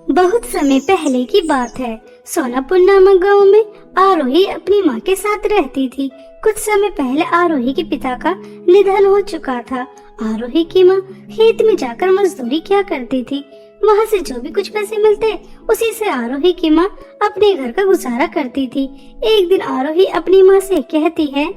बहुत समय पहले की बात है। सोनापुर नामक गांव में आरोही अपनी माँ के साथ रहती थी। कुछ समय पहले आरोही के पिता का निधन हो चुका था। आरोही की माँ खेत में जाकर मजदूरी किया करती थी। वहाँ से जो भी कुछ पैसे मिलते उसी से आरोही की माँ अपने घर का गुजारा करती थी। एक दिन आरोही अपनी माँ से कहती है,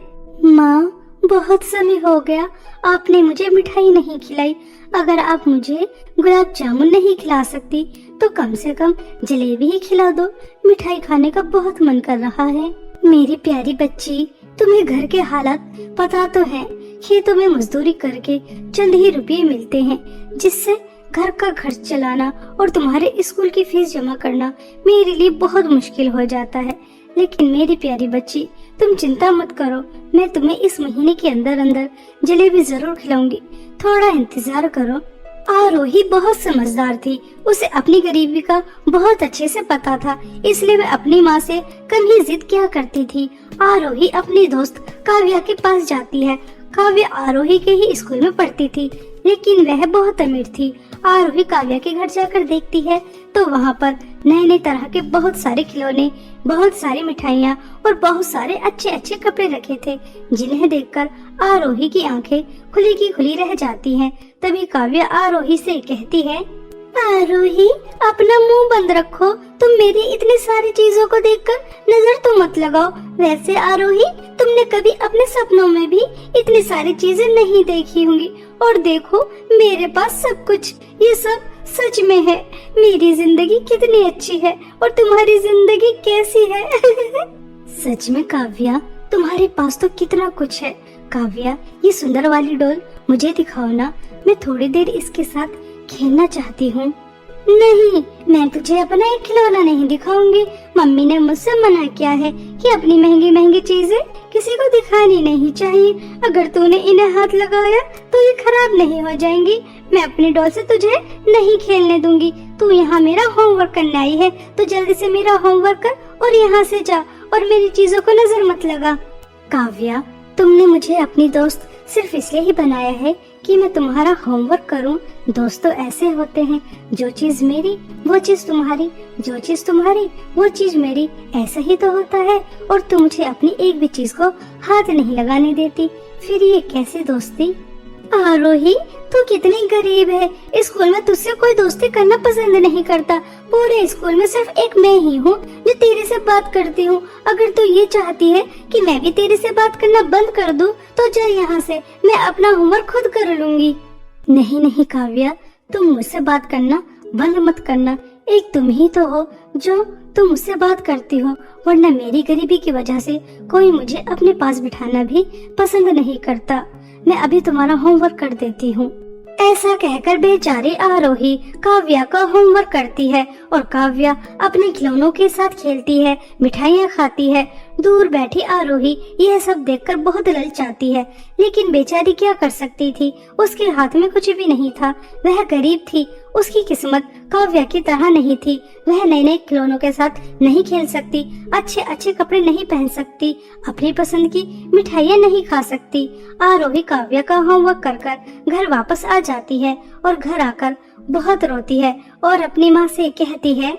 माँ बहुत समय हो गया, आपने मुझे मिठाई नहीं खिलाई। अगर आप मुझे गुलाब जामुन नहीं खिला सकती तो कम से कम जलेबी ही खिला दो। मिठाई खाने का बहुत मन कर रहा है। मेरी प्यारी बच्ची, तुम्हें घर के हालात पता तो है। खेतों में मजदूरी करके चंद ही रुपये मिलते हैं, जिससे घर का खर्च चलाना और तुम्हारे स्कूल की फीस जमा करना मेरे लिए बहुत मुश्किल हो जाता है। लेकिन मेरी प्यारी बच्ची, तुम चिंता मत करो, मैं तुम्हें इस महीने के अंदर अंदर जलेबी जरूर खिलाऊंगी। थोड़ा इंतजार करो। आरोही बहुत समझदार थी। उसे अपनी गरीबी का बहुत अच्छे से पता था, इसलिए वह अपनी माँ से कम ही जिद किया करती थी। आरोही अपनी दोस्त काव्या के पास जाती है। काव्या आरोही के ही स्कूल में पढ़ती थी, लेकिन वह बहुत अमीर थी। आरोही काव्या के घर जाकर देखती है तो वहाँ पर नए नए तरह के बहुत सारे खिलौने, बहुत सारी मिठाइयाँ और बहुत सारे अच्छे अच्छे कपड़े रखे थे, जिन्हें देखकर आरोही की आंखें खुली की खुली रह जाती हैं। तभी काव्या आरोही से कहती है, आरोही अपना मुंह बंद रखो, तुम मेरी इतनी सारी चीजों को देखकर नजर तो मत लगाओ। वैसे आरोही, तुमने कभी अपने सपनों में भी इतनी सारी चीजें नहीं देखी होंगी, और देखो मेरे पास सब कुछ, ये सब सच में है। मेरी जिंदगी कितनी अच्छी है और तुम्हारी जिंदगी कैसी है? सच में काव्या, तुम्हारे पास तो कितना कुछ है। काव्या, ये सुंदर वाली डॉल मुझे दिखाओ ना, मैं थोड़ी देर इसके साथ खेलना चाहती हूँ। नहीं, मैं तुझे अपना एक खिलौना नहीं दिखाऊंगी। मम्मी ने मुझसे मना किया है कि अपनी महंगी महंगी चीजें किसी को दिखानी नहीं चाहिए। अगर तूने इन्हें हाथ लगाया तो ये खराब नहीं हो जाएंगी। मैं अपनी डॉल से तुझे नहीं खेलने दूंगी। तू यहाँ मेरा होमवर्क करने आई है तो जल्दी से मेरा होमवर्क कर और यहाँ से जा, और मेरी चीजों को नजर मत लगा। काव्या, तुमने मुझे अपनी दोस्त सिर्फ इसलिए ही बनाया है कि मैं तुम्हारा होमवर्क करूं। दोस्त तो ऐसे होते हैं, जो चीज मेरी वो चीज तुम्हारी, जो चीज तुम्हारी वो चीज मेरी, ऐसा ही तो होता है। और तुम मुझे अपनी एक भी चीज को हाथ नहीं लगाने देती, फिर ये कैसी दोस्ती? आरोही, तू कितनी गरीब है। स्कूल में तुझसे कोई दोस्ती करना पसंद नहीं करता। पूरे स्कूल में सिर्फ एक मैं ही हूँ जो तेरे से बात करती हूँ। अगर तू ये चाहती है कि मैं भी तेरे से बात करना बंद कर दूँ तो चल यहाँ से, मैं अपना होमवर्क खुद कर लूंगी। नहीं नहीं काव्या, तुम मुझसे बात करना बंद मत करना। एक तुम ही तो हो जो तुम मुझसे बात करती हो, वरना मेरी गरीबी की वजह से कोई मुझे अपने पास बिठाना भी पसंद नहीं करता। मैं अभी तुम्हारा होमवर्क कर देती हूँ। ऐसा कहकर बेचारी आरोही काव्या का होमवर्क करती है और काव्या अपने खिलौनों के साथ खेलती है, मिठाइयाँ खाती है। दूर बैठी आरोही यह सब देखकर बहुत ललचाती है, लेकिन बेचारी क्या कर सकती थी, उसके हाथ में कुछ भी नहीं था। वह गरीब थी, उसकी किस्मत काव्या की तरह नहीं थी। वह नए नए खिलौनों के साथ नहीं खेल सकती, अच्छे अच्छे कपड़े नहीं पहन सकती, अपनी पसंद की मिठाइयाँ नहीं खा सकती। आरोही काव्या का होमवर्क कर कर घर वापस आ जाती है और घर आकर बहुत रोती है और अपनी माँ से कहती है,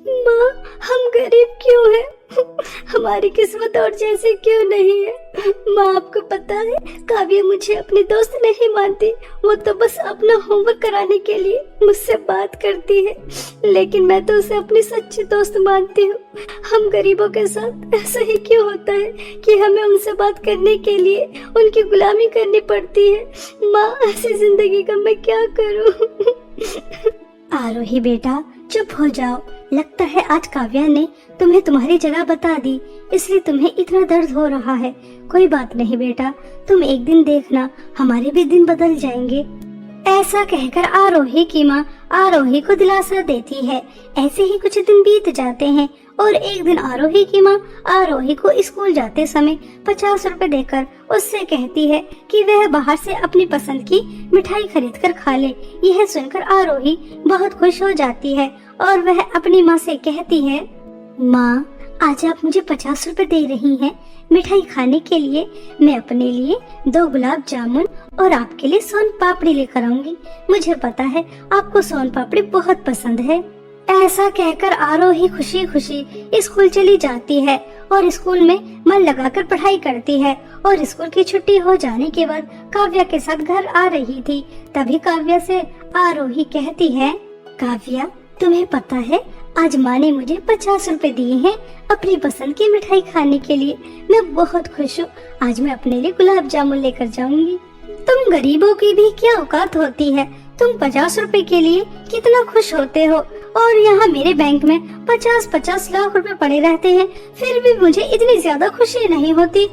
माँ, हम गरीब क्यों हैं? हमारी किस्मत और जैसे क्यों नहीं है? माँ, आपको पता है काव्या मुझे अपनी दोस्त नहीं मानती। वो तो बस अपना होमवर्क कराने के लिए मुझसे बात करती है, लेकिन मैं तो उसे अपनी सच्ची दोस्त मानती हूँ। हम गरीबों के साथ ऐसा ही क्यों होता है कि हमें उनसे बात करने के लिए उनकी गुलामी करनी पड़ती है? माँ, ऐसी जिंदगी का मैं क्या करूँ? आरोही बेटा, चुप हो जाओ। लगता है आज काव्या ने तुम्हें तुम्हारी जगह बता दी, इसलिए तुम्हें इतना दर्द हो रहा है। कोई बात नहीं बेटा, तुम एक दिन देखना, हमारे भी दिन बदल जाएंगे। ऐसा कहकर आरोही की माँ आरोही को दिलासा देती है। ऐसे ही कुछ दिन बीत जाते हैं और एक दिन आरोही की माँ आरोही को स्कूल जाते समय 50 रुपए देकर उससे कहती है कि वह बाहर से अपनी पसंद की मिठाई खरीद कर खा ले। यह सुनकर आरोही बहुत खुश हो जाती है और वह अपनी माँ से कहती है, माँ, आज आप मुझे 50 रुपए दे रही हैं मिठाई खाने के लिए। मैं अपने लिए 2 गुलाब जामुन और आपके लिए सोन पापड़ी लेकर आऊंगी। मुझे पता है आपको सोन पापड़ी बहुत पसंद है। ऐसा कहकर आरोही खुशी खुशी स्कूल चली जाती है और स्कूल में मन लगाकर पढ़ाई करती है। और स्कूल की छुट्टी हो जाने के बाद काव्या के साथ घर आ रही थी। तभी काव्या से आरोही कहती है, काव्या तुम्हें पता है आज माँ ने मुझे 50 रुपए दिए हैं अपनी पसंद की मिठाई खाने के लिए। मैं बहुत खुश हूँ। आज मैं अपने लिए गुलाब जामुन लेकर जाऊंगी। तुम गरीबों की भी क्या औकात होती है। तुम 50 रुपए के लिए कितना खुश होते हो और यहाँ मेरे बैंक में 50-50 लाख रुपए पड़े रहते हैं, फिर भी मुझे इतनी ज्यादा खुशी नहीं होती।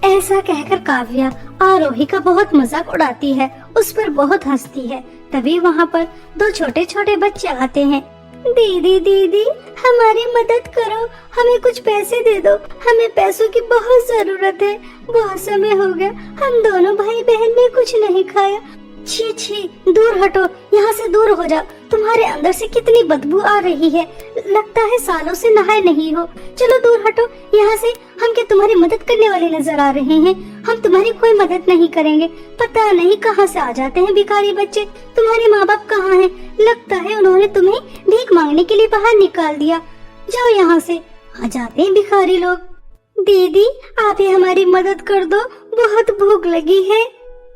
ऐसा कहकर काव्या आरोही का बहुत मजाक उड़ाती है, उस पर बहुत हंसती है। तभी वहाँ पर 2 छोटे छोटे बच्चे आते हैं। दीदी दीदी हमारी मदद करो, हमें कुछ पैसे दे दो, हमें पैसों की बहुत जरूरत है। बहुत समय हो गया हम दोनों भाई बहन ने कुछ नहीं खाया। छी छी दूर हटो, यहाँ से दूर हो जाओ। तुम्हारे अंदर से कितनी बदबू आ रही है, लगता है सालों से नहाए नहीं हो। चलो दूर हटो यहाँ से। हम क्या तुम्हारी मदद करने वाले नजर आ रहे हैं? हम तुम्हारी कोई मदद नहीं करेंगे। पता नहीं कहाँ से आ जाते हैं भिखारी बच्चे। तुम्हारे माँ बाप कहाँ हैं? लगता है उन्होंने तुम्हें भीख मांगने के लिए बाहर निकाल दिया। जाओ यहाँ से। आ जाते हैं भिखारी लोग। दीदी आप ही हमारी मदद कर दो, बहुत भूख लगी है।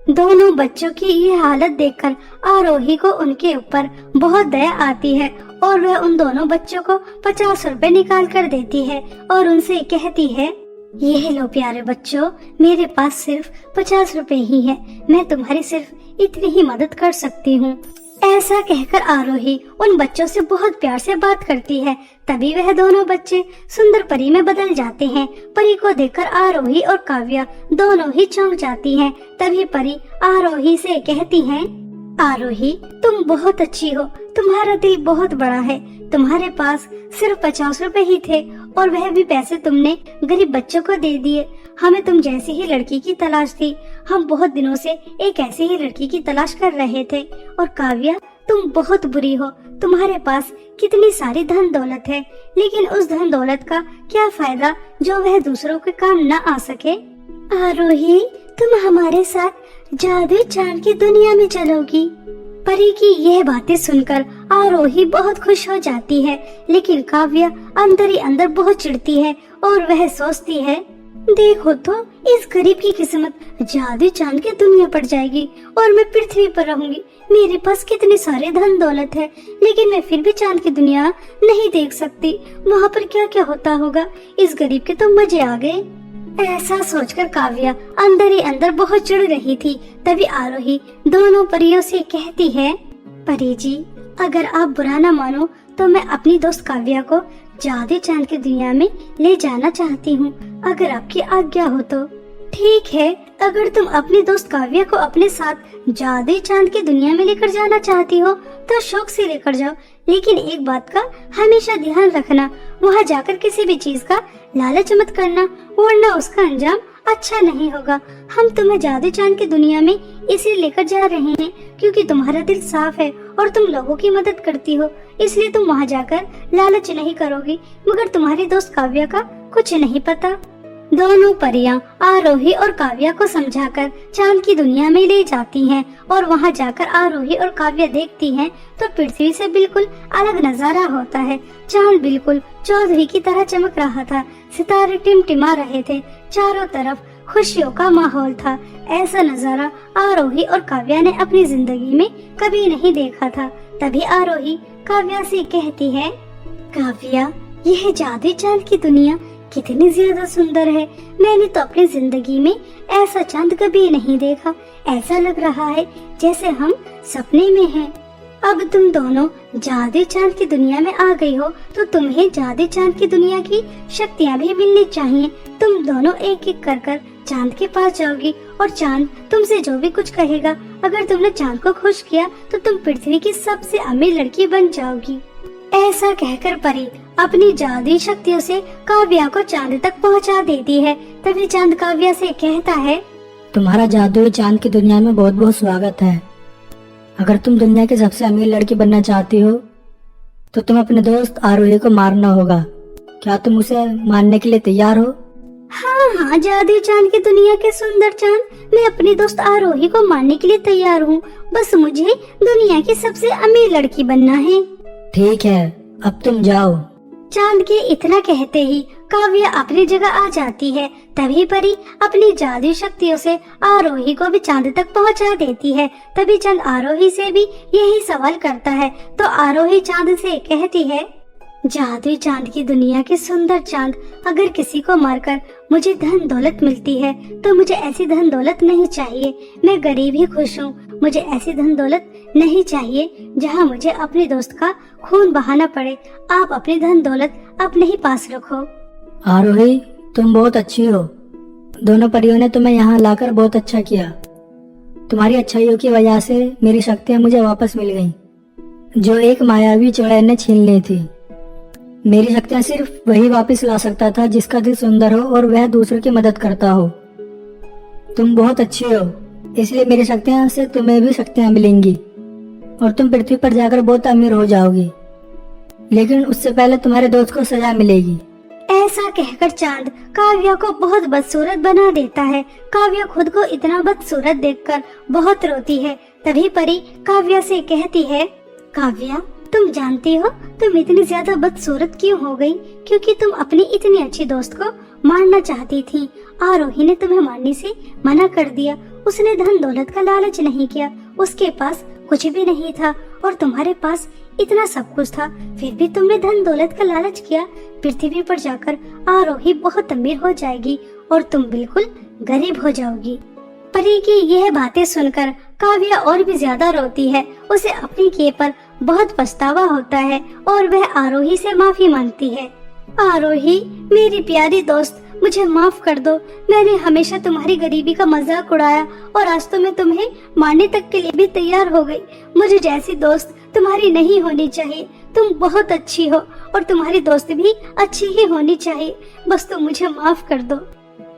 दोनों बच्चों की ये हालत देखकर आरोही को उनके ऊपर बहुत दया आती है और वह उन दोनों बच्चों को 50 रुपए निकाल कर देती है और उनसे कहती है, ये लो प्यारे बच्चों, मेरे पास सिर्फ 50 रुपए ही है। मैं तुम्हारी सिर्फ इतनी ही मदद कर सकती हूँ। ऐसा कहकर आरोही उन बच्चों से बहुत प्यार से बात करती है। तभी वह दोनों बच्चे सुंदर परी में बदल जाते हैं। परी को देखकर आरोही और काव्या दोनों ही चौंक जाती हैं। तभी परी आरोही से कहती है, आरोही तुम बहुत अच्छी हो, तुम्हारा दिल बहुत बड़ा है। तुम्हारे पास सिर्फ 50 रुपए ही थे और वह भी पैसे तुमने गरीब बच्चों को दे दिए। हमें तुम जैसी ही लड़की की तलाश थी। हम बहुत दिनों से एक ऐसी ही लड़की की तलाश कर रहे थे। और काव्या तुम बहुत बुरी हो। तुम्हारे पास कितनी सारी धन दौलत है, लेकिन उस धन दौलत का क्या फायदा जो वह दूसरों के काम न आ सके। आरोही तुम हमारे साथ जादू चांद की दुनिया में चलोगी। परी की यह बातें सुनकर आरोही बहुत खुश हो जाती है, लेकिन काव्या अंदर ही अंदर बहुत चिढ़ती है और वह सोचती है, देखो तो इस गरीब की किस्मत जादू चांद की दुनिया पड़ जाएगी और मैं पृथ्वी पर रहूंगी। मेरे पास कितने सारे धन दौलत है, लेकिन मैं फिर भी चांद की दुनिया नहीं देख सकती। वहाँ पर क्या क्या होता होगा। इस गरीब के तो मजे आ गए। ऐसा सोचकर काव्या अंदर ही अंदर बहुत चिढ़ रही थी। तभी आरोही दोनों परियों से कहती है, परी जी अगर आप बुरा न मानो तो मैं अपनी दोस्त काव्या को जादू चांद की दुनिया में ले जाना चाहती हूँ, अगर आपकी आज्ञा हो तो। ठीक है, अगर तुम अपनी दोस्त काव्या को अपने साथ जादू चांद की दुनिया में लेकर जाना चाहती हो तो शौक से लेकर जाओ, लेकिन एक बात का हमेशा ध्यान रखना, वहाँ जाकर किसी भी चीज का लालच मत करना, वरना उसका अंजाम अच्छा नहीं होगा। हम तुम्हें जादू चांद की दुनिया में इसलिए लेकर जा रहे हैं क्योंकि तुम्हारा दिल साफ है और तुम लोगों की मदद करती हो, इसलिए तुम वहाँ जाकर लालच नहीं करोगी। मगर तुम्हारी दोस्त काव्या का कुछ नहीं पता। दोनों परियां आरोही और काव्या को समझाकर चांद की दुनिया में ले जाती हैं और वहां जाकर आरोही और काव्या देखती हैं तो पृथ्वी से बिल्कुल अलग नजारा होता है। चांद बिल्कुल चौधरी की तरह चमक रहा था, सितारे टिमटिमा रहे थे, चारों तरफ खुशियों का माहौल था। ऐसा नजारा आरोही और काव्या ने अपनी जिंदगी में कभी नहीं देखा था। तभी आरोही काव्या से कहती है, काव्या यह जादू चांद की दुनिया कितनी ज्यादा सुंदर है। मैंने तो अपनी जिंदगी में ऐसा चांद कभी नहीं देखा। ऐसा लग रहा है जैसे हम सपने में हैं। अब तुम दोनों जादू चांद की दुनिया में आ गई हो तो तुम्हें जादू चांद की दुनिया की शक्तियाँ भी मिलनी चाहिए। तुम दोनों एक एक कर चांद के पास जाओगी और चांद तुमसे जो भी कुछ कहेगा, अगर तुमने चांद को खुश किया तो तुम पृथ्वी की सबसे अमीर लड़की बन जाओगी। ऐसा कहकर परी अपनी जादुई शक्तियों से काव्या को चांद तक पहुंचा देती है। तभी चांद काव्या से कहता है, तुम्हारा जादुई चांद की दुनिया में बहुत बहुत स्वागत है। अगर तुम दुनिया की सबसे अमीर लड़की बनना चाहती हो तो तुम अपने दोस्त आरोही को मारना होगा, क्या तुम उसे मानने के लिए तैयार हो? हाँ हाँ जादुई चांद की दुनिया के सुंदर चांद, मैं अपनी दोस्त आरोही को मानने के लिए तैयार हूँ। बस मुझे दुनिया की सबसे अमीर लड़की बनना है। ठीक है, अब तुम जाओ। चांद के इतना कहते ही काव्या अपनी जगह आ जाती है। तभी परी अपनी जादुई शक्तियों से आरोही को भी चांद तक पहुंचा देती है। तभी चांद आरोही से भी यही सवाल करता है तो आरोही चांद से कहती है, जादुई चांद की दुनिया के सुंदर चांद, अगर किसी को मारकर मुझे धन दौलत मिलती है तो मुझे ऐसी धन दौलत नहीं चाहिए। मैं गरीब ही खुश हूँ। मुझे ऐसी धन दौलत नहीं चाहिए जहाँ मुझे अपने दोस्त का खून बहाना पड़े। आप अपनी धन दौलत अपने ही पास रखो। आरोही, तुम बहुत अच्छी हो। दोनों परियों ने तुम्हें यहाँ लाकर बहुत अच्छा किया। तुम्हारी अच्छाइयों की वजह से मेरी शक्तियाँ मुझे वापस मिल गईं, जो एक मायावी चुड़ैल ने छीन ली थी। मेरी शक्तियाँ सिर्फ वही वापस ला सकता था जिसका दिल सुंदर हो और वह दूसरों की मदद करता हो। तुम बहुत अच्छी हो, इसलिए मेरी शक्तियाँ से तुम्हें भी शक्तियाँ मिलेंगी और तुम पृथ्वी पर जाकर बहुत अमीर हो जाओगी। लेकिन उससे पहले तुम्हारे दोस्त को सजा मिलेगी। ऐसा कहकर चांद काव्या को बहुत बदसूरत बना देता है। काव्या खुद को इतना बदसूरत देखकर बहुत रोती है। तभी परी काव्या से कहती है, काव्या, तुम जानती हो तुम इतनी ज्यादा बदसूरत क्यों हो गई? क्योंकि तुम अपनी इतनी अच्छी दोस्त को मारना चाहती थी। आरोही ने तुम्हें मारने से मना कर दिया। उसने धन दौलत का लालच नहीं किया, उसके पास कुछ भी नहीं था और तुम्हारे पास इतना सब कुछ था, फिर भी तुमने धन दौलत का लालच किया। पृथ्वी पर जाकर आरोही बहुत अमीर हो जाएगी और तुम बिल्कुल गरीब हो जाओगी। परी की यह बातें सुनकर काव्या और भी ज्यादा रोती है। उसे अपने किए पर बहुत पछतावा होता है और वह आरोही से माफी मांगती है। आरोही, मेरी प्यारी दोस्त, मुझे माफ कर दो। मैंने हमेशा तुम्हारी गरीबी का मजाक उड़ाया और आज तो मैं तुम्हें मारने तक के लिए भी तैयार हो गई। मुझे जैसी दोस्त तुम्हारी नहीं होनी चाहिए। तुम बहुत अच्छी हो और तुम्हारी दोस्त भी अच्छी ही होनी चाहिए। बस तुम मुझे माफ कर दो।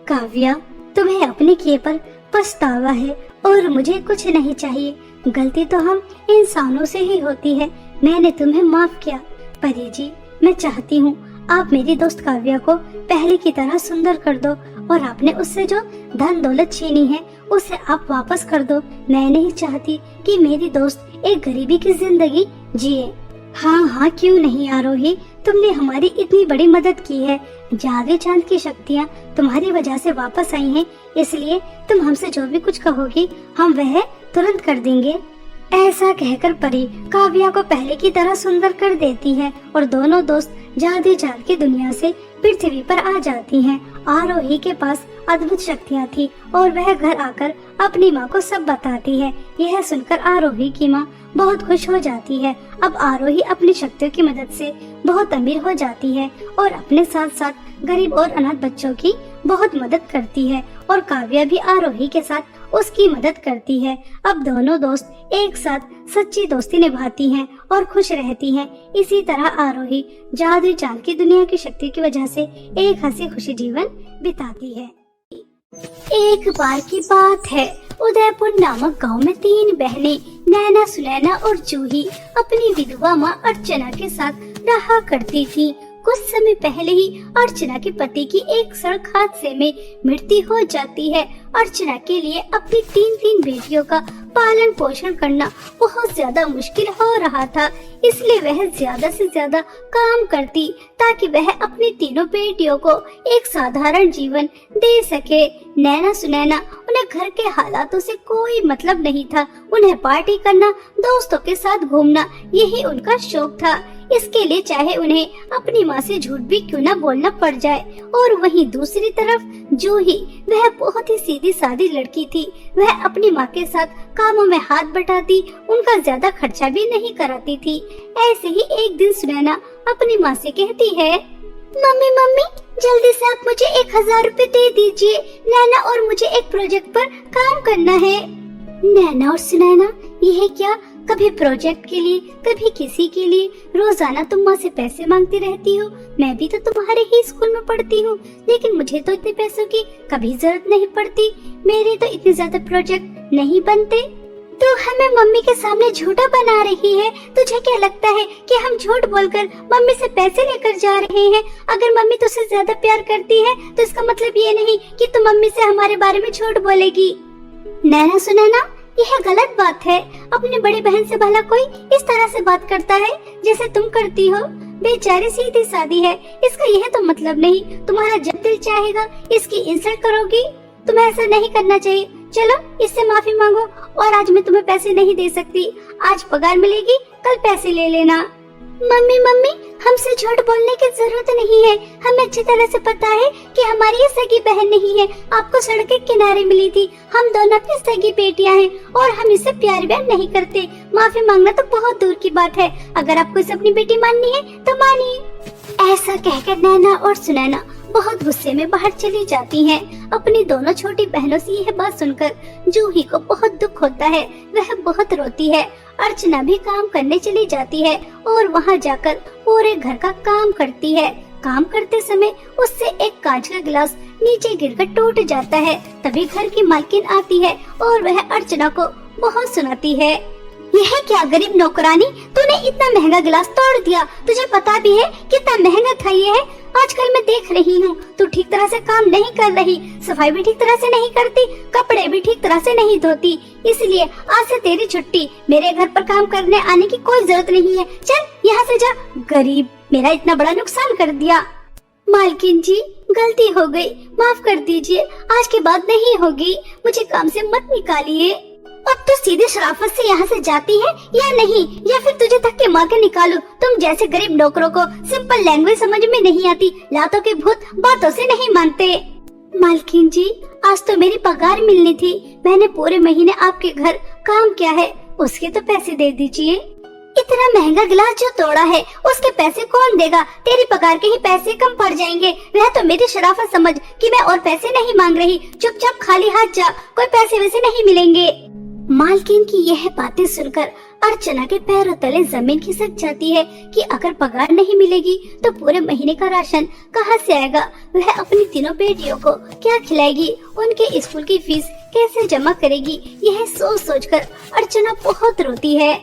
काव्या, तुम्हें अपने किए पर पछतावा है और मुझे कुछ नहीं चाहिए। गलती तो हम इंसानों से ही होती है। मैंने तुम्हें माफ किया। परी जी, मैं चाहती हूँ आप मेरी दोस्त काव्या को पहले की तरह सुंदर कर दो और आपने उससे जो धन दौलत छीनी है उसे आप वापस कर दो। मैं नहीं चाहती कि मेरी दोस्त एक गरीबी की जिंदगी जिए। हाँ हाँ, क्यों नहीं आरोही, तुमने हमारी इतनी बड़ी मदद की है। जादुई चांद की शक्तियाँ तुम्हारी वजह से वापस आई हैं, इसलिए तुम हमसे जो भी कुछ कहोगी हम वह तुरंत कर देंगे। ऐसा कहकर परी काव्या को पहले की तरह सुंदर कर देती है और दोनों दोस्त जादुई चांद की दुनिया से पृथ्वी पर आ जाती हैं। आरोही के पास अद्भुत शक्तियाँ थी और वह घर आकर अपनी माँ को सब बताती है। यह सुनकर आरोही की माँ बहुत खुश हो जाती है। अब आरोही अपनी शक्तियों की मदद से बहुत अमीर हो जाती है और अपने साथ साथ गरीब और अनाथ बच्चों की बहुत मदद करती है और काव्या भी आरोही के साथ उसकी मदद करती है। अब दोनों दोस्त एक साथ सच्ची दोस्ती निभाती हैं और खुश रहती हैं। इसी तरह आरोही जादुई चांद की दुनिया की शक्ति की वजह से एक हंसी खुशी जीवन बिताती है। एक बार की बात है, उदयपुर नामक गांव में 3 बहनें नैना, सुनैना और जूही अपनी विधवा माँ अर्चना के साथ रहा करती थी। कुछ समय पहले ही अर्चना के पति की एक सड़क हादसे में मृत्यु हो जाती है। अर्चना के लिए अपनी 3 बेटियों का पालन पोषण करना बहुत ज्यादा मुश्किल हो रहा था, इसलिए वह ज्यादा से ज्यादा काम करती ताकि वह अपनी 3 बेटियों को एक साधारण जीवन दे सके। नैना, सुनैना, उन्हें घर के हालातों से कोई मतलब नहीं था। उन्हें पार्टी करना, दोस्तों के साथ घूमना, यही उनका शौक था। इसके लिए चाहे उन्हें अपनी माँ से झूठ भी क्यों न बोलना पड़ जाए। और वहीं दूसरी तरफ जूही, वह बहुत ही सीधी सादी लड़की थी। वह अपनी माँ के साथ कामों में हाथ बटाती, उनका ज्यादा खर्चा भी नहीं कराती थी। ऐसे ही एक दिन सुनैना अपनी माँ से कहती है, मम्मी जल्दी से आप मुझे 1000 रुपए दे दीजिए। नैना और मुझे एक प्रोजेक्ट पर काम करना है। नैना और सुनैना, यह क्या, कभी प्रोजेक्ट के लिए कभी किसी के लिए रोजाना तुम माँ से पैसे मांगती रहती हो। मैं भी तो तुम्हारे ही स्कूल में पढ़ती हूँ, लेकिन मुझे तो इतने पैसों की कभी जरूरत नहीं पड़ती। मेरे तो इतने ज्यादा प्रोजेक्ट नहीं बनते। तू हमें मम्मी के सामने झूठा बना रही है। तुझे क्या लगता है कि हम झूठ बोलकर मम्मी से पैसे लेकर जा रहे हैं? अगर मम्मी तुझसे ज्यादा प्यार करती है तो इसका मतलब ये नहीं कि तू मम्मी से हमारे बारे में झूठ बोलेगी। नैना सुनैना, यह गलत बात है। अपनी बड़ी बहन से भला कोई इस तरह से बात करता है जैसे तुम करती हो? बेचारी सीधी सादी है, इसका यह तो मतलब नहीं तुम्हारा जब दिल चाहेगा इसकी इंसल्ट करोगी। तुम्हें ऐसा नहीं करना चाहिए। चलो इससे माफी मांगो। और आज मैं तुम्हें पैसे नहीं दे सकती। आज पगार मिलेगी, कल पैसे ले लेना। मम्मी मम्मी, हमसे झूठ बोलने की जरूरत नहीं है। हमें अच्छी तरह से पता है कि हमारी ये सगी बहन नहीं है। आपको सड़क के किनारे मिली थी। हम दोनों अपनी सगी बेटियां हैं और हम इससे प्यार व्यार नहीं करते। माफी मांगना तो बहुत दूर की बात है। अगर आपको इसे अपनी बेटी माननी है तो मानिए। ऐसा कहकर नैना और सुनैना बहुत गुस्से में बाहर चली जाती हैं। अपनी दोनों छोटी बहनों से यह बात सुनकर जूही को बहुत दुख होता है। वह बहुत रोती है। अर्चना भी काम करने चली जाती है और वहां जाकर पूरे घर का काम करती है। काम करते समय उससे एक कांच का गिलास नीचे गिरकर टूट जाता है। तभी घर की मालकिन आती है और वह अर्चना को बहुत सुनाती है। यह क्या गरीब नौकरानी, तूने इतना महंगा गिलास तोड़ दिया। तुझे पता भी है कितना महंगा था ये है। आजकल मैं देख रही हूँ तू ठीक तरह से काम नहीं कर रही, सफाई भी ठीक तरह से नहीं करती, कपड़े भी ठीक तरह से नहीं धोती। इसलिए आज से तेरी छुट्टी। मेरे घर पर काम करने आने की कोई जरूरत नहीं है। चल यहाँ से जा। गरीब, मेरा इतना बड़ा नुकसान कर दिया। मालकिन जी, गलती हो गई, माफ कर दीजिए। आज के बाद नहीं होगी। मुझे काम से मत निकालिए। अब तो सीधे शराफत से यहाँ से जाती है या नहीं, या फिर तुझे धक्के मार के निकालूं? तुम जैसे गरीब नौकरों को सिंपल लैंग्वेज समझ में नहीं आती। लातों के भूत बातों से नहीं मानते। मालकिन जी, आज तो मेरी पगार मिलनी थी। मैंने पूरे महीने आपके घर काम किया है, उसके तो पैसे दे दीजिए। इतना महंगा गिलास जो तोड़ा है उसके पैसे कौन देगा? तेरी पगार के ही पैसे कम पड़ जाएंगे। वह तो मेरी शराफत समझ कि मैं और पैसे नहीं मांग रही। चुपचाप खाली हाथ जा, कोई पैसे वैसे नहीं मिलेंगे। मालकिन की यह बातें सुनकर अर्चना के पैरों तले जमीन खिसक जाती है कि अगर पगार नहीं मिलेगी तो पूरे महीने का राशन कहां से आएगा? वह अपनी तीनों बेटियों को क्या खिलाएगी? उनके स्कूल की फीस कैसे जमा करेगी? यह सोच सोचकर अर्चना बहुत रोती है।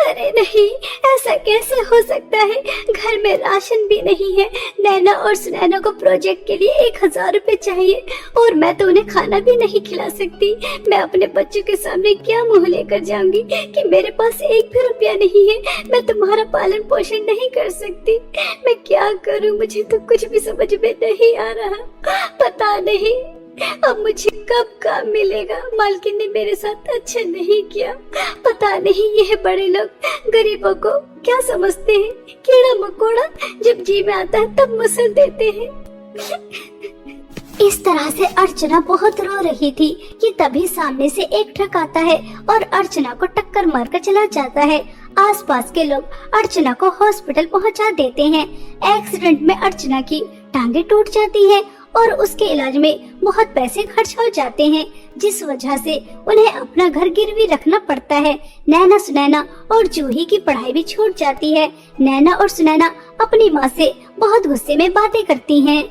अरे नहीं, ऐसा कैसे हो सकता है? घर में राशन भी नहीं है। नैना और सुनैना को प्रोजेक्ट के लिए 1000 रुपए चाहिए और मैं तो उन्हें खाना भी नहीं खिला सकती। मैं अपने बच्चों के सामने क्या मुंह लेकर जाऊंगी कि मेरे पास 1 भी रुपया नहीं है। मैं तुम्हारा पालन पोषण नहीं कर सकती। मैं क्या करूं? मुझे तो कुछ भी समझ में नहीं आ रहा। पता नहीं अब मुझे कब काम मिलेगा। मालकिन ने मेरे साथ अच्छा नहीं किया। पता नहीं यह बड़े लोग गरीबों को क्या समझते हैं। कीड़ा मकोड़ा जब जी में आता है तब मसल देते हैं। इस तरह से अर्चना बहुत रो रही थी कि तभी सामने से एक ट्रक आता है और अर्चना को टक्कर मारकर चला जाता है। आसपास के लोग अर्चना को हॉस्पिटल पहुंचा देते हैं। एक्सीडेंट में अर्चना की टांगे टूट जाती है और उसके इलाज में बहुत पैसे खर्च हो जाते हैं, जिस वजह से उन्हें अपना घर गिरवी रखना पड़ता है। नैना सुनैना और जूही की पढ़ाई भी छूट जाती है। नैना और सुनैना अपनी माँ से बहुत गुस्से में बातें करती हैं।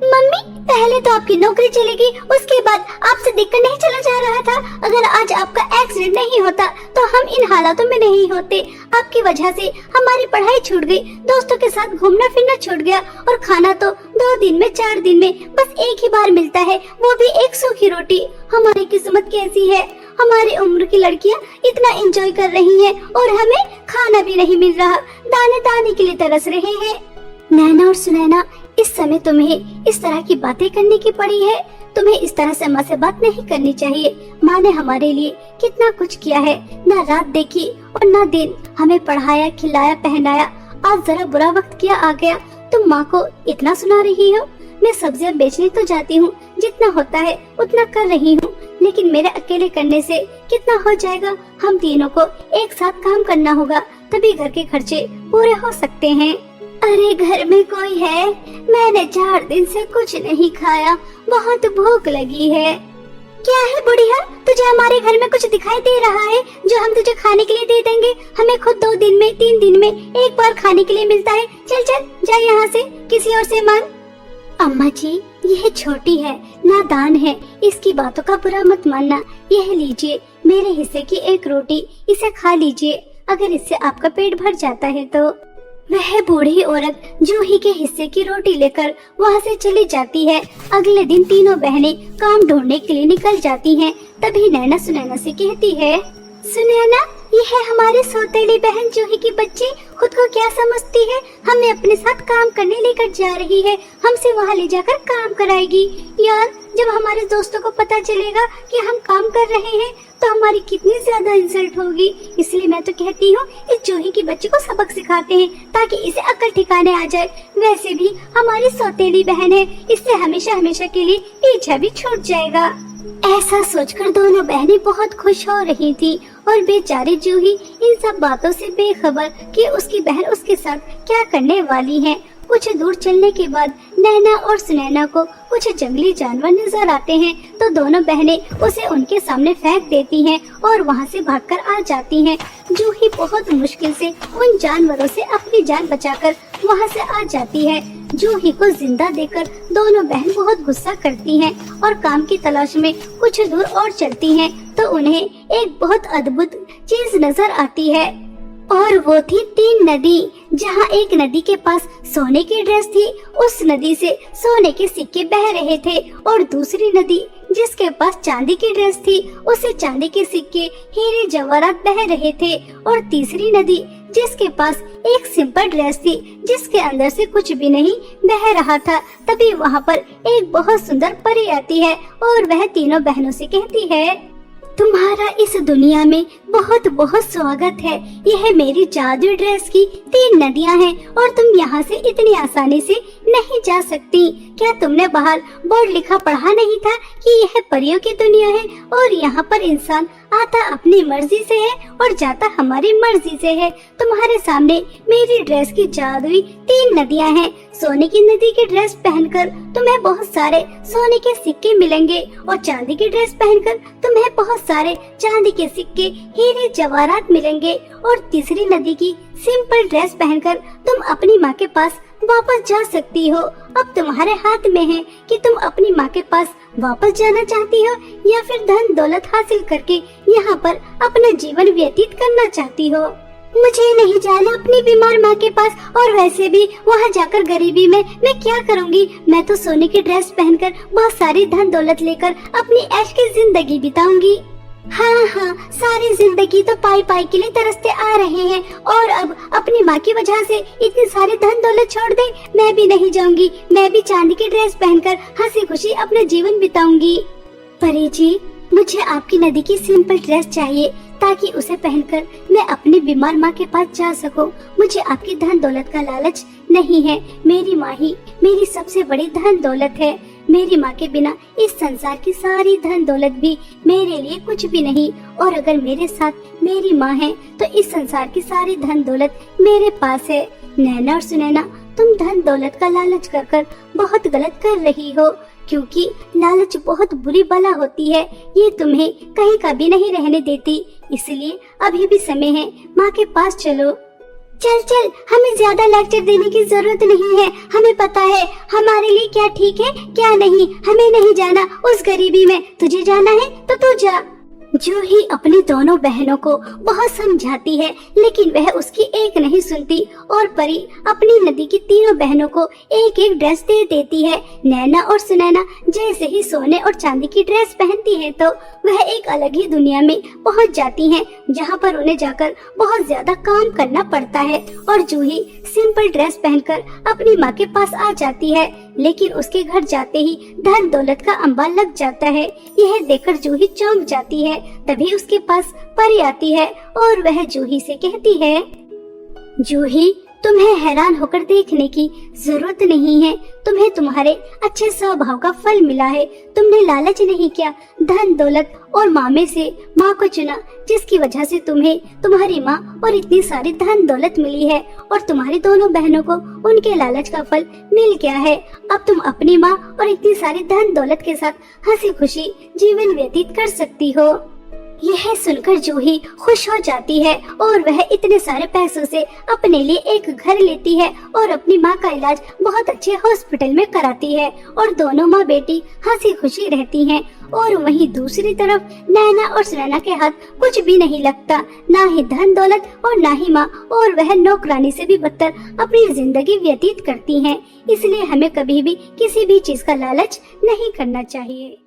मम्मी, पहले तो आपकी नौकरी चलेगी, उसके बाद आपसे देखकर नहीं चला जा रहा था। अगर आज आपका एक्सीडेंट नहीं होता तो हम इन हालातों में नहीं होते। आपकी वजह से हमारी पढ़ाई छूट गई, दोस्तों के साथ घूमना फिरना छूट गया और खाना तो 2 दिन में 4 दिन में बस एक ही बार मिलता है, वो भी एक सूखी रोटी। हमारी किस्मत कैसी है? हमारी उम्र की लड़कियाँ इतना एंजॉय कर रही हैं और हमें खाना भी नहीं मिल रहा। दाने दाने के लिए तरस रहे हैं। नैना और सुनैना, इस समय तुम्हें इस तरह की बातें करने की पड़ी है। तुम्हें इस तरह से माँ से बात नहीं करनी चाहिए। माँ ने हमारे लिए कितना कुछ किया है, ना रात देखी और ना दिन, हमें पढ़ाया, खिलाया, पहनाया। आज जरा बुरा वक्त क्या आ गया, तुम माँ को इतना सुना रही हो। मैं सब्जियाँ बेचने तो जाती हूँ, जितना होता है उतना कर रही हूँ, लेकिन मेरे अकेले करने से कितना हो जाएगा? हम तीनों को एक साथ काम करना होगा, तभी घर के खर्चे पूरे हो सकते हैं। अरे घर में कोई है? मैंने 4 दिन से कुछ नहीं खाया, बहुत भूख लगी है। क्या है बुढ़िया, तुझे हमारे घर में कुछ दिखाई दे रहा है जो हम तुझे खाने के लिए दे देंगे? हमें खुद 2 दिन में 3 दिन में एक बार खाने के लिए मिलता है। चल चल जा यहाँ से, किसी और से मांग। अम्मा जी, यह छोटी है, नादान है, इसकी बातों का बुरा मत मानना। यह लीजिए मेरे हिस्से की एक रोटी, इसे खा लीजिए, अगर इससे आपका पेट भर जाता है तो। वह बूढ़ी औरत जूही के हिस्से की रोटी लेकर वहाँ से चली जाती है। अगले दिन तीनों बहनें काम ढूंढने के लिए निकल जाती हैं। तभी नैना सुनैना से कहती है, सुनैना, यह है हमारी सौतेली बहन जूही की बच्ची, खुद को क्या समझती है, हमें अपने साथ काम करने लेकर जा रही है, हमसे वहाँ ले जाकर काम कराएगी। यार, जब हमारे दोस्तों को पता चलेगा कि हम काम कर रहे हैं तो हमारी कितनी ज्यादा इंसल्ट होगी। इसलिए मैं तो कहती हूँ इस जूही की बच्ची को सबक सिखाते हैं ताकि इसे अक्ल ठिकाने आ जाए। वैसे भी हमारी सौतेली बहन है, इससे हमेशा हमेशा के लिए पीछा भी छूट जाएगा। ऐसा सोचकर दोनों बहनें बहुत खुश हो रही थी और बेचारी जूही इन सब बातों से बेखबर कि उसकी बहन उसके साथ क्या करने वाली है। कुछ दूर चलने के बाद नैना और सुनैना को कुछ जंगली जानवर नजर आते हैं तो दोनों बहनें उसे उनके सामने फेंक देती हैं और वहां से भागकर आ जाती हैं। जूही बहुत मुश्किल से उन जानवरों से अपनी जान बचाकर वहां से आ जाती है। जूही को जिंदा देखकर दोनों बहन बहुत गुस्सा करती हैं और काम की तलाश में कुछ दूर और चलती हैं तो उन्हें एक बहुत अद्भुत चीज नजर आती है और वो थी 3 नदी। जहाँ एक नदी के पास सोने की ड्रेस थी, उस नदी से सोने के सिक्के बह रहे थे और दूसरी नदी जिसके पास चांदी की ड्रेस थी, उससे चांदी के सिक्के, हीरे जवाहरात बह रहे थे और तीसरी नदी जिसके पास एक सिंपल ड्रेस थी जिसके अंदर से कुछ भी नहीं बह रहा था। तभी वहाँ पर एक बहुत सुंदर परी आती है और वह तीनों बहनों से कहती है, तुम्हारा इस दुनिया में बहुत बहुत स्वागत है। यह मेरी जादू ड्रेस की 3 नदियां हैं और तुम यहाँ से इतनी आसानी से नहीं जा सकती। क्या तुमने बाहर बोर्ड लिखा पढ़ा नहीं था कि यह परियों की दुनिया है और यहाँ पर इंसान आता अपनी मर्जी से है और जाता हमारी मर्जी से है। तुम्हारे सामने मेरी ड्रेस की जादुई 3 नदियां हैं। सोने की नदी की ड्रेस पहनकर तुम्हें बहुत सारे सोने के सिक्के मिलेंगे और चांदी की ड्रेस पहनकर तुम्हें बहुत सारे चांदी के सिक्के, हीरे जवाहरात मिलेंगे और तीसरी नदी की सिंपल ड्रेस पहनकर तुम अपनी माँ के पास वापस जा सकती हो। अब तुम्हारे हाथ में है कि तुम अपनी माँ के पास वापस जाना चाहती हो या फिर धन दौलत हासिल करके यहाँ पर अपना जीवन व्यतीत करना चाहती हो। मुझे नहीं जाना अपनी बीमार माँ के पास, और वैसे भी वहाँ जाकर गरीबी में मैं क्या करूँगी। मैं तो सोने की ड्रेस पहनकर बहुत सारी धन दौलत लेकर अपनी ऐश की जिंदगी बिताऊंगी। हाँ हाँ, सारी जिंदगी तो पाई पाई के लिए तरसते आ रहे हैं और अब अपनी माँ की वजह से इतनी सारी धन दौलत छोड़ दे। मैं भी नहीं जाऊंगी, मैं भी चांदी की ड्रेस पहनकर हंसी खुशी अपना जीवन बिताऊंगी। परी जी, मुझे आपकी नदी की सिंपल ड्रेस चाहिए ताकि उसे पहनकर मैं अपनी बीमार माँ के पास जा सकूं। मुझे आपकी धन दौलत का लालच नहीं है। मेरी माँ ही मेरी सबसे बड़ी धन दौलत है। मेरी माँ के बिना इस संसार की सारी धन दौलत भी मेरे लिए कुछ भी नहीं, और अगर मेरे साथ मेरी माँ है तो इस संसार की सारी धन दौलत मेरे पास है। नैना और सुनैना, तुम धन दौलत का लालच कर बहुत गलत कर रही हो, क्योंकि लालच बहुत बुरी बला होती है। ये तुम्हें कहीं का भी नहीं रहने देती। इसलिए अभी भी समय है, माँ के पास चलो। चल चल, हमें ज्यादा लेक्चर देने की जरूरत नहीं है। हमें पता है हमारे लिए क्या ठीक है क्या नहीं। हमें नहीं जाना उस गरीबी में, तुझे जाना है तो तू जा। जूही अपनी दोनों बहनों को बहुत समझाती है लेकिन वह उसकी एक नहीं सुनती और परी अपनी नदी की तीनों बहनों को एक एक ड्रेस दे देती है। नैना और सुनैना जैसे ही सोने और चांदी की ड्रेस पहनती है तो वह एक अलग ही दुनिया में पहुंच जाती हैं, जहां पर उन्हें जाकर बहुत ज्यादा काम करना पड़ता है। और जूही सिंपल ड्रेस पहनकर अपनी माँ के पास आ जाती है, लेकिन उसके घर जाते ही धन दौलत का अंबार लग जाता है। यह देखकर जूही चौंक जाती है। तभी उसके पास परी आती है और वह जूही से कहती है, जूही, तुम्हें हैरान होकर देखने की जरूरत नहीं है। तुम्हें तुम्हारे अच्छे स्वभाव का फल मिला है। तुमने लालच नहीं किया, धन दौलत और माँ में से माँ को चुना, जिसकी वजह से तुम्हें तुम्हारी माँ और इतनी सारी धन दौलत मिली है और तुम्हारी दोनों बहनों को उनके लालच का फल मिल गया है। अब तुम अपनी माँ और इतनी सारी धन दौलत के साथ हंसी खुशी जीवन व्यतीत कर सकती हो। यह सुनकर जूही खुश हो जाती है और वह इतने सारे पैसों से अपने लिए एक घर लेती है और अपनी माँ का इलाज बहुत अच्छे हॉस्पिटल में कराती है और दोनों माँ बेटी हंसी खुशी रहती हैं। और वहीं दूसरी तरफ नैना और सुनैना के हाथ कुछ भी नहीं लगता, ना ही धन दौलत और ना ही माँ, और वह नौकरानी से भी बदतर अपनी जिंदगी व्यतीत करती हैं। इसलिए हमें कभी भी किसी भी चीज का लालच नहीं करना चाहिए।